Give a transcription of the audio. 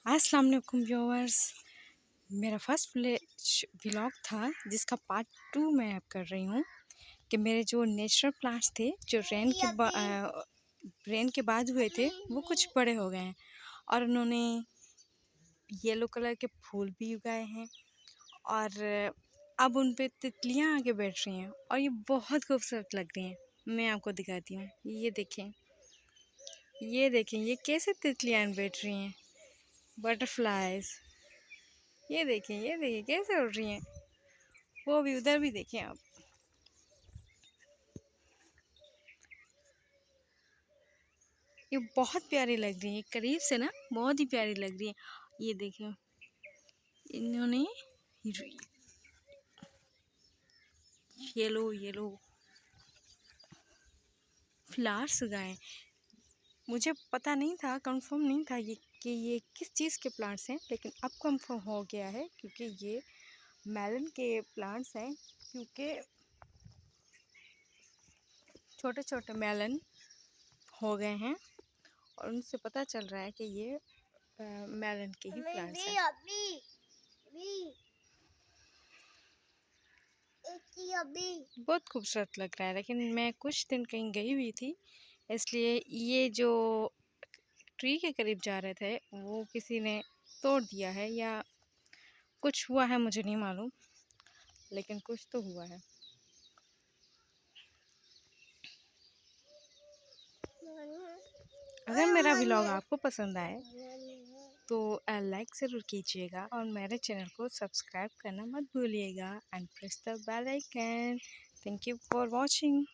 अस्सलाम वालेकुम व्यूअर्स। मेरा फर्स्ट व्लॉग था जिसका पार्ट 2 मैं अब कर रही हूँ कि मेरे जो नेचुरल प्लांट्स थे जो रेन के बाद हुए थे वो कुछ बड़े हो गए हैं और उन्होंने येलो कलर के फूल भी उगाए हैं और अब उन पे तितलियाँ आके बैठ रही हैं और ये बहुत खूबसूरत लग रही हैं। मैं आपको दिखाती हूँ, ये देखें, ये देखें, ये कैसे तितलियाँ बैठ रही हैं, बटरफ्लाइज। ये देखें कैसे उड़ रही हैं। वो भी उधर भी देखें आप। ये बहुत प्यारी लग रही है, करीब से ना बहुत ही प्यारी लग रही है। ये देखें, इन्होंने येलो येलो फ्लावर्स उगाए। मुझे पता नहीं था, कंफर्म नहीं था ये किस चीज़ के प्लांट्स हैं, लेकिन अब कंफर्म हो गया है क्योंकि ये मेलन के प्लांट्स हैं। क्योंकि छोटे छोटे मेलन हो गए हैं और उनसे पता चल रहा है कि ये मेलन के ही प्लांट्स हैं। बहुत खूबसूरत लग रहा है, लेकिन मैं कुछ दिन कहीं गई हुई थी, इसलिए ये जो ट्री के करीब जा रहे थे वो किसी ने तोड़ दिया है या कुछ हुआ है, मुझे नहीं मालूम, लेकिन कुछ तो हुआ है। अगर मेरा व्लॉग आपको पसंद आए तो लाइक ज़रूर कीजिएगा और मेरे चैनल को सब्सक्राइब करना मत भूलिएगा and press the bell icon. Thank you for watching.